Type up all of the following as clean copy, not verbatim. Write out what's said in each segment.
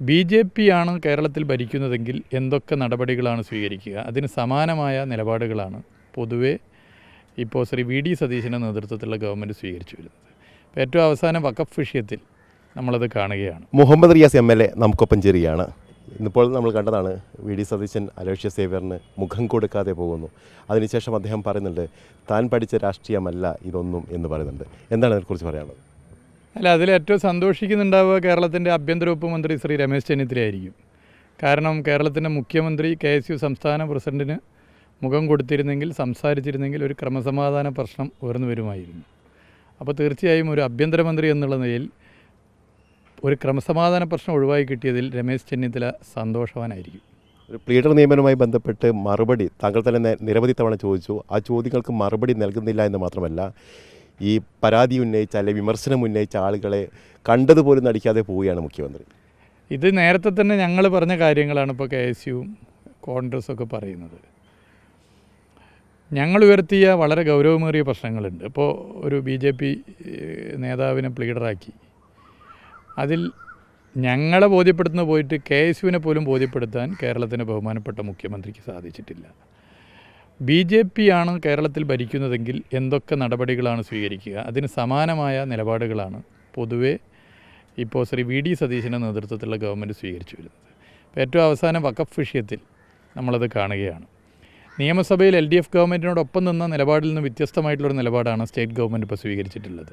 BJP ആണ് കേരളത്തിൽ ഭരിക്കുന്നതെങ്കിൽ എന്തൊക്കെ നടപടികളാണ് സ്വീകരിക്കുക? അതിന് സമാനമായ നിലപാടുകളാണ് പൊതുവെ ഇപ്പോൾ ശ്രീ VD സതീശൻ്റെ നേതൃത്വത്തിലുള്ള ഗവൺമെൻറ് സ്വീകരിച്ചു വരുന്നത്. ഏറ്റവും അവസാനം വഖഫ് വിഷയത്തിൽ നമ്മളത് കാണുകയാണ്. മുഹമ്മദ് റിയാസ് MLA നമുക്കൊപ്പം ചേരുകയാണ്. ഇന്നിപ്പോൾ നമ്മൾ കണ്ടതാണ് VD സതീശൻ അലോഷ്യസ് സേവ്യറിന് മുഖം കൊടുക്കാതെ പോകുന്നു. അതിനുശേഷം അദ്ദേഹം പറയുന്നുണ്ട് താൻ പഠിച്ച രാഷ്ട്രീയമല്ല ഇതൊന്നും എന്ന് പറയുന്നുണ്ട്. എന്താണ് അതിനെക്കുറിച്ച് പറയാനുള്ളത്? അല്ല, അതിലേറ്റവും സന്തോഷിക്കുന്നുണ്ടാവുക കേരളത്തിൻ്റെ ആഭ്യന്തര വകുപ്പ് മന്ത്രി ശ്രീ രമേശ് ചെന്നിത്തലയായിരിക്കും. കാരണം കേരളത്തിൻ്റെ മുഖ്യമന്ത്രി KSU സംസ്ഥാന പ്രസിഡന്റിന് മുഖം കൊടുത്തിരുന്നെങ്കിൽ, സംസാരിച്ചിരുന്നെങ്കിൽ ഒരു ക്രമസമാധാന പ്രശ്നം ഉയർന്നു വരുമായിരുന്നു. അപ്പോൾ തീർച്ചയായും ഒരു ആഭ്യന്തരമന്ത്രി എന്നുള്ള നിലയിൽ ഒരു ക്രമസമാധാന പ്രശ്നം ഒഴിവായി കിട്ടിയതിൽ രമേശ് ചെന്നിത്തല സന്തോഷവാനായിരിക്കും. ഒരു പ്ലീഡർ നിയമനവുമായി ബന്ധപ്പെട്ട് മറുപടി താങ്കൾ തന്നെ നിരവധി തവണ ചോദിച്ചു. ആ ചോദ്യങ്ങൾക്ക് മറുപടി നൽകുന്നില്ല എന്ന് മാത്രമല്ല, ഈ പരാതി ഉന്നയിച്ച അല്ലെങ്കിൽ വിമർശനം ഉന്നയിച്ച ആളുകളെ കണ്ടതുപോലും നടിക്കാതെ പോവുകയാണ് മുഖ്യമന്ത്രി. ഇത് നേരത്തെ തന്നെ ഞങ്ങൾ പറഞ്ഞ കാര്യങ്ങളാണ് ഇപ്പോൾ KSUവും കോൺഗ്രസ്സൊക്കെ പറയുന്നത്. ഞങ്ങൾ ഉയർത്തിയ വളരെ ഗൗരവമേറിയ പ്രശ്നങ്ങളുണ്ട്. ഇപ്പോൾ ഒരു BJP നേതാവിനെ പ്ലീഡറാക്കി. അതിൽ ഞങ്ങളെ ബോധ്യപ്പെടുത്തുന്ന പോയിട്ട് KSUവിനെ പോലും ബോധ്യപ്പെടുത്താൻ കേരളത്തിൻ്റെ ബഹുമാനപ്പെട്ട മുഖ്യമന്ത്രിക്ക് സാധിച്ചിട്ടില്ല. BJP ആണ് കേരളത്തിൽ ഭരിക്കുന്നതെങ്കിൽ എന്തൊക്കെ നടപടികളാണ് സ്വീകരിക്കുക? അതിന് സമാനമായ നിലപാടുകളാണ് പൊതുവെ ഇപ്പോൾ ശ്രീ VD സതീശൻ്റെ നേതൃത്വത്തിലുള്ള ഗവൺമെൻറ് സ്വീകരിച്ചു വരുന്നത്. ഏറ്റവും അവസാനം വഖഫ് വിഷയത്തിൽ നമ്മളത് കാണുകയാണ്. നിയമസഭയിൽ LDF ഗവൺമെൻറ്റിനോടൊപ്പം നിന്ന നിലപാടിൽ നിന്ന് വ്യത്യസ്തമായിട്ടുള്ളൊരു നിലപാടാണ് സ്റ്റേറ്റ് ഗവൺമെൻറ് ഇപ്പോൾ സ്വീകരിച്ചിട്ടുള്ളത്.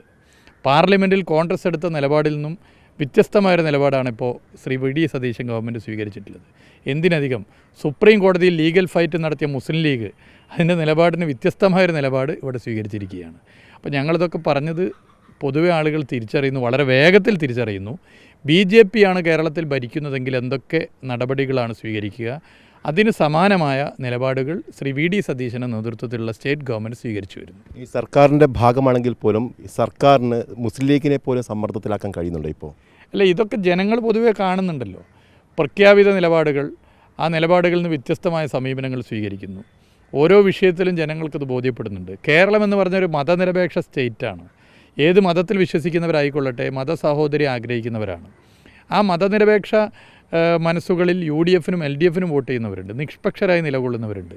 പാർലമെൻറ്റിൽ കോൺഗ്രസ് എടുത്ത നിലപാടിൽ നിന്നും വ്യത്യസ്തമായൊരു നിലപാടാണ് ഇപ്പോൾ ശ്രീ VD സതീശൻ ഗവൺമെൻറ് സ്വീകരിച്ചിട്ടുള്ളത്. എന്തിനധികം സുപ്രീം കോടതിയിൽ ലീഗൽ ഫൈറ്റ് നടത്തിയ മുസ്ലിം ലീഗ് അതിൻ്റെ നിലപാടിന് വ്യത്യസ്തമായൊരു നിലപാട് ഇവിടെ സ്വീകരിച്ചിരിക്കുകയാണ്. അപ്പോൾ ഞങ്ങളിതൊക്കെ പറഞ്ഞത് പൊതുവെ ആളുകൾ തിരിച്ചറിയുന്നു, വളരെ വേഗത്തിൽ തിരിച്ചറിയുന്നു. BJP ആണ് കേരളത്തിൽ ഭരിക്കുന്നതെങ്കിൽ എന്തൊക്കെ നടപടികളാണ് സ്വീകരിക്കുക? അതിന് സമാനമായ നിലപാടുകൾ ശ്രീ VD സതീശൻ്റെ നേതൃത്വത്തിലുള്ള സ്റ്റേറ്റ് ഗവൺമെൻറ് സ്വീകരിച്ചു വരുന്നു. ഈ സർക്കാരിൻ്റെ ഭാഗമാണെങ്കിൽ പോലും സർക്കാരിന് മുസ്ലിം ലീഗിനെ പോലും സമ്മർദ്ദത്തിലാക്കാൻ കഴിയുന്നുണ്ടോ ഇപ്പോൾ? അല്ല, ഇതൊക്കെ ജനങ്ങൾ പൊതുവെ കാണുന്നുണ്ടല്ലോ. പ്രഖ്യാപിത നിലപാടുകൾ, ആ നിലപാടുകളിൽ നിന്ന് വ്യത്യസ്തമായ സമീപനങ്ങൾ സ്വീകരിക്കുന്നു. ഓരോ വിഷയത്തിലും ജനങ്ങൾക്കത് ബോധ്യപ്പെടുന്നുണ്ട്. കേരളം എന്ന് പറഞ്ഞൊരു മതനിരപേക്ഷ സ്റ്റേറ്റാണ്. ഏത് മതത്തിൽ വിശ്വസിക്കുന്നവരായിക്കൊള്ളട്ടെ, മതസഹോദരി ആഗ്രഹിക്കുന്നവരാണ്. ആ മതനിരപേക്ഷ മനസ്സുകളിൽ UDFനും LDFനും വോട്ട് ചെയ്യുന്നവരുണ്ട്, നിഷ്പക്ഷരായി നിലകൊള്ളുന്നവരുണ്ട്.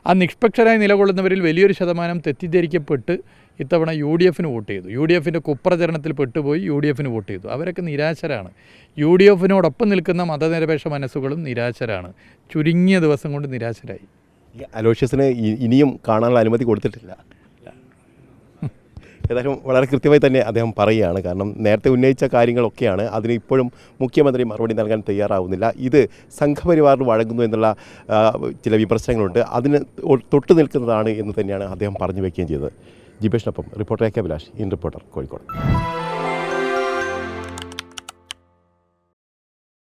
ആ നിഷ്പക്ഷരായി നിലകൊള്ളുന്നവരിൽ വലിയൊരു ശതമാനം തെറ്റിദ്ധരിക്കപ്പെട്ട് ഇത്തവണ UDFന് വോട്ട് ചെയ്തു. UDFിൻ്റെ കുപ്രചരണത്തിൽ പെട്ടുപോയി UDFന് വോട്ട് ചെയ്തു. അവരൊക്കെ നിരാശരാണ്. UDFനോടൊപ്പം നിൽക്കുന്ന മതനിരപേക്ഷ മനസ്സുകളും നിരാശരാണ്. ചുരുങ്ങിയ ദിവസം കൊണ്ട് നിരാശരായി. അലോഷ്യസിന് ഇനിയും കാണാനുള്ള അനുമതി കൊടുത്തിട്ടില്ല. ഏതായാലും വളരെ കൃത്യമായി തന്നെ അദ്ദേഹം പറയുകയാണ്. കാരണം നേരത്തെ ഉന്നയിച്ച കാര്യങ്ങളൊക്കെയാണ്. അതിന് ഇപ്പോഴും മുഖ്യമന്ത്രി മറുപടി നൽകാൻ തയ്യാറാവുന്നില്ല. ഇത് സംഘപരിവാറിന് വഴങ്ങുന്നു എന്നുള്ള ചില വിമർശനങ്ങളുണ്ട്. അതിന് തൊട്ടു നിൽക്കുന്നതാണ് എന്ന് തന്നെയാണ് അദ്ദേഹം പറഞ്ഞു വയ്ക്കുകയും ചെയ്തത്. ജിബേഷിനൊപ്പം reporter AK Abhilash, in reporter, Kozhikode.